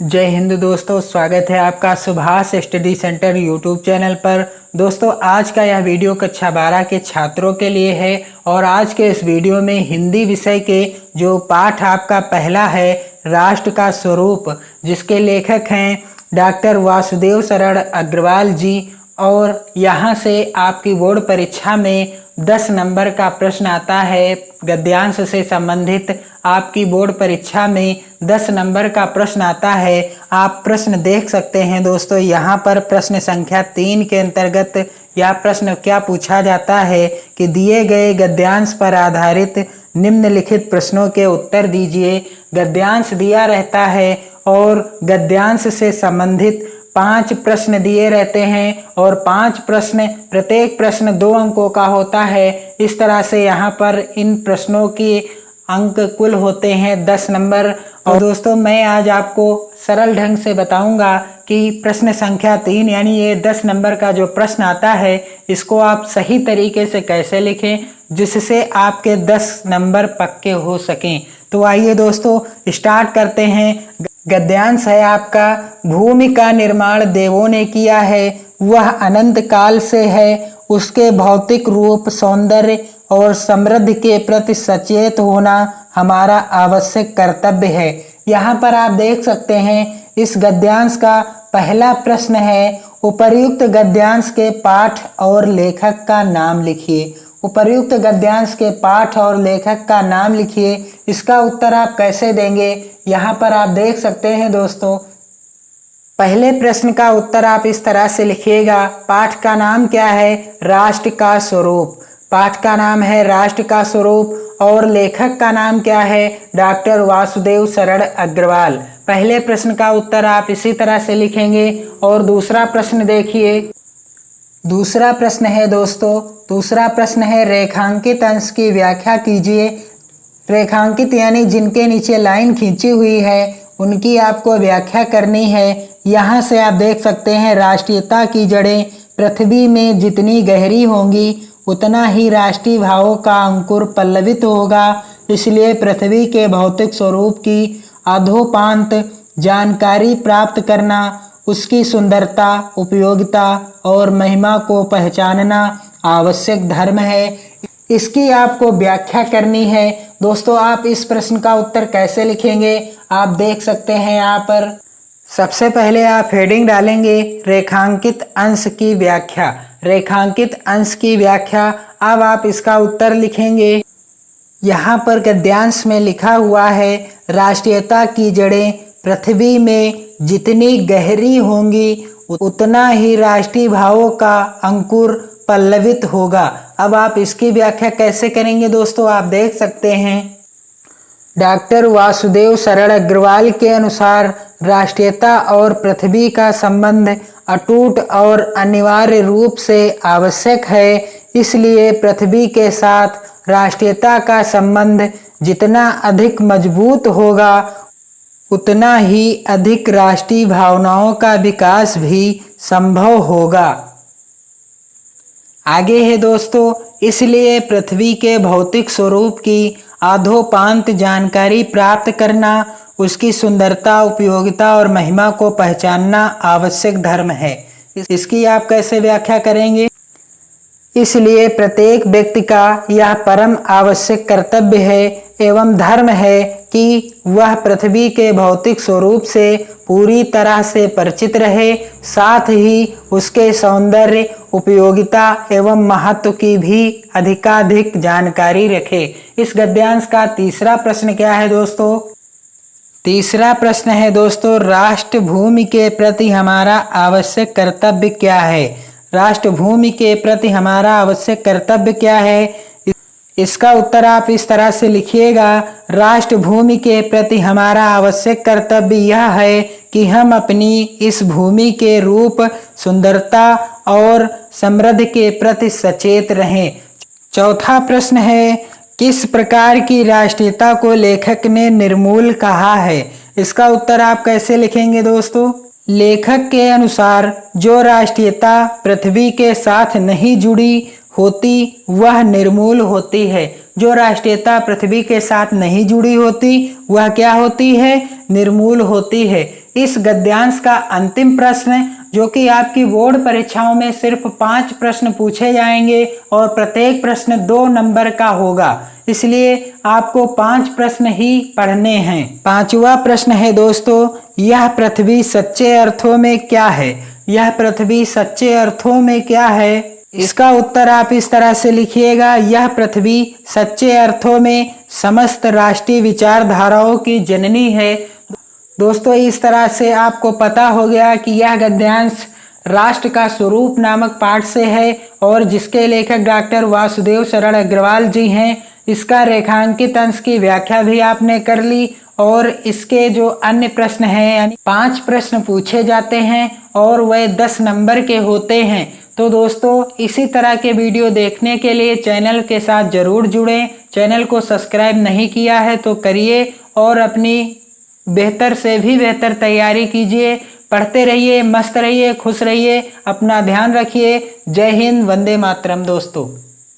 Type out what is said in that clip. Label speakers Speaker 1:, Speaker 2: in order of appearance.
Speaker 1: जय हिंद दोस्तों, स्वागत है आपका Subhash study centre YouTube channel पर। दोस्तों, आज का यह वीडियो कक्षा 12 के छात्रों के लिए है और आज के इस वीडियो में हिंदी विषय के जो पाठ आपका पहला है राष्ट्र का स्वरूप, जिसके लेखक हैं डॉक्टर वासुदेव शरण अग्रवाल जी। और यहाँ से आपकी बोर्ड परीक्षा में 10 नंबर का प्रश्न आता है गद्यांश से संबंधित। आपकी बोर्ड परीक्षा में 10 नंबर का प्रश्न आता है। आप प्रश्न देख सकते हैं दोस्तों, यहाँ पर प्रश्न संख्या 3 के अंतर्गत यह प्रश्न क्या पूछा जाता है कि दिए गए गद्यांश पर आधारित निम्नलिखित प्रश्नों के उत्तर दीजिए। गद्यांश दिया रहता है और गद्यांश से संबंधित 5 प्रश्न दिए रहते हैं और 5 प्रश्न, प्रत्येक प्रश्न 2 अंकों का होता है। इस तरह से यहाँ पर इन प्रश्नों की अंक कुल होते हैं 10 नंबर। और दोस्तों, मैं आज आपको सरल ढंग से बताऊंगा कि प्रश्न संख्या 3 यानी ये 10 नंबर का जो प्रश्न आता है इसको आप सही तरीके से कैसे लिखें जिससे आपके 10 नंबर पक्के हो सकें। तो आइए दोस्तों स्टार्ट करते हैं। गद्यांश है आपका, भूमि का निर्माण देवों ने किया है, वह अनंत काल से है, उसके भौतिक रूप, सौंदर्य और समृद्धि के प्रति सचेत होना हमारा आवश्यक कर्तव्य है। यहाँ पर आप देख सकते हैं इस गद्यांश का पहला प्रश्न है, उपर्युक्त गद्यांश के पाठ और लेखक का नाम लिखिए। उपर्युक्त गद्यांश के पाठ और लेखक का नाम लिखिए। इसका उत्तर आप कैसे देंगे, यहाँ पर आप देख सकते हैं दोस्तों। पहले प्रश्न का उत्तर आप इस तरह से लिखिएगा। पाठ का नाम क्या है? राष्ट्र का स्वरूप। पाठ का नाम है राष्ट्र का स्वरूप और लेखक का नाम क्या है? डॉक्टर वासुदेव शरण अग्रवाल। पहले प्रश्न का उत्तर आप इसी तरह से लिखेंगे। और दूसरा प्रश्न देखिए। दूसरा प्रश्न है दोस्तों, दूसरा प्रश्न है रेखांकित अंश की व्याख्या कीजिए। रेखांकित यानी जिनके नीचे लाइन खींची हुई है उनकी आपको व्याख्या करनी है। यहाँ से आप देख सकते हैं राष्ट्रीयता की जड़ें पृथ्वी में जितनी गहरी होंगी उतना ही राष्ट्रीय भावों का अंकुर पल्लवित होगा। इसलिए पृथ्वी के भौतिक स्वरूप की अधोपांत जानकारी प्राप्त करना, उसकी सुंदरता, उपयोगिता और महिमा को पहचानना आवश्यक धर्म है। इसकी आपको व्याख्या करनी है। दोस्तों, आप इस प्रश्न का उत्तर कैसे लिखेंगे आप देख सकते हैं यहाँ पर। सबसे पहले आप हेडिंग डालेंगे रेखांकित अंश की व्याख्या। रेखांकित अंश की व्याख्या। अब आप इसका उत्तर लिखेंगे। यहाँ पर गद्यांश में लिखा हुआ है राष्ट्रीयता की जड़ें पृथ्वी में जितनी गहरी होंगी उतना ही राष्ट्रीय भावों का अंकुर पल्लवित होगा। अब आप इसकी व्याख्या कैसे करेंगे दोस्तों, आप देख सकते हैं। डॉक्टर वासुदेव शरण अग्रवाल के अनुसार राष्ट्रीयता और पृथ्वी का संबंध अटूट और अनिवार्य रूप से आवश्यक है। इसलिए पृथ्वी के साथ राष्ट्रीयता का संबंध जितना अधिक मजबूत होगा उतना ही अधिक राष्ट्रीय भावनाओं का विकास भी संभव होगा। आगे है दोस्तों, इसलिए पृथ्वी के भौतिक स्वरूप की आधोपांत जानकारी प्राप्त करना, उसकी सुंदरता, उपयोगिता और महिमा को पहचानना आवश्यक धर्म है। इसकी आप कैसे व्याख्या करेंगे? इसलिए प्रत्येक व्यक्ति का यह परम आवश्यक कर्तव्य है एवं धर्म है कि वह पृथ्वी के भौतिक स्वरूप से पूरी तरह से परिचित रहे, साथ ही उसके सौंदर्य, उपयोगिता एवं महत्व की भी अधिकाधिक जानकारी रखे। इस गद्यांश का तीसरा प्रश्न क्या है दोस्तों? तीसरा प्रश्न है दोस्तों, राष्ट्र भूमि के प्रति हमारा आवश्यक कर्तव्य क्या है? राष्ट्र भूमि के प्रति हमारा आवश्यक कर्तव्य क्या है? इसका उत्तर आप इस तरह से लिखिएगा। राष्ट्र भूमि के प्रति हमारा आवश्यक कर्तव्य यह है कि हम अपनी इस भूमि के रूप, सुंदरता और समृद्धि के प्रति सचेत रहें। चौथा प्रश्न है, किस प्रकार की राष्ट्रीयता को लेखक ने निर्मूल कहा है? इसका उत्तर आप कैसे लिखेंगे दोस्तों? लेखक के अनुसार जो राष्ट्रीयता पृथ्वी के साथ नहीं जुड़ी होती वह निर्मूल होती है। जो राष्ट्रीयता पृथ्वी के साथ नहीं जुड़ी होती वह क्या होती है? निर्मूल होती है। इस गद्यांश का अंतिम प्रश्न, जो कि आपकी बोर्ड परीक्षाओं में सिर्फ 5 प्रश्न पूछे जाएंगे और प्रत्येक प्रश्न 2 नंबर का होगा, इसलिए आपको 5 प्रश्न ही पढ़ने हैं। 5वां प्रश्न है दोस्तों, यह पृथ्वी सच्चे अर्थों में क्या है? यह पृथ्वी सच्चे अर्थों में क्या है? इसका उत्तर आप इस तरह से लिखिएगा, यह पृथ्वी सच्चे अर्थों में समस्त राष्ट्रीय विचारधाराओं की जननी है। दोस्तों, इस तरह से आपको पता हो गया कि यह गद्यांश राष्ट्र का स्वरूप नामक पाठ से है और जिसके लेखक डॉक्टर वासुदेव शरण अग्रवाल जी हैं। इसका रेखांकित अंश की व्याख्या भी आपने कर ली और इसके जो अन्य प्रश्न हैं, यानी 5 प्रश्न पूछे जाते हैं और वह 10 नंबर के होते हैं। तो दोस्तों, इसी तरह के वीडियो देखने के लिए चैनल के साथ जरूर जुड़ें। चैनल को सब्सक्राइब नहीं किया है तो करिए और अपनी बेहतर से भी बेहतर तैयारी कीजिए। पढ़ते रहिए, मस्त रहिए, खुश रहिए, अपना ध्यान रखिए। जय हिंद, वंदे मातरम दोस्तों।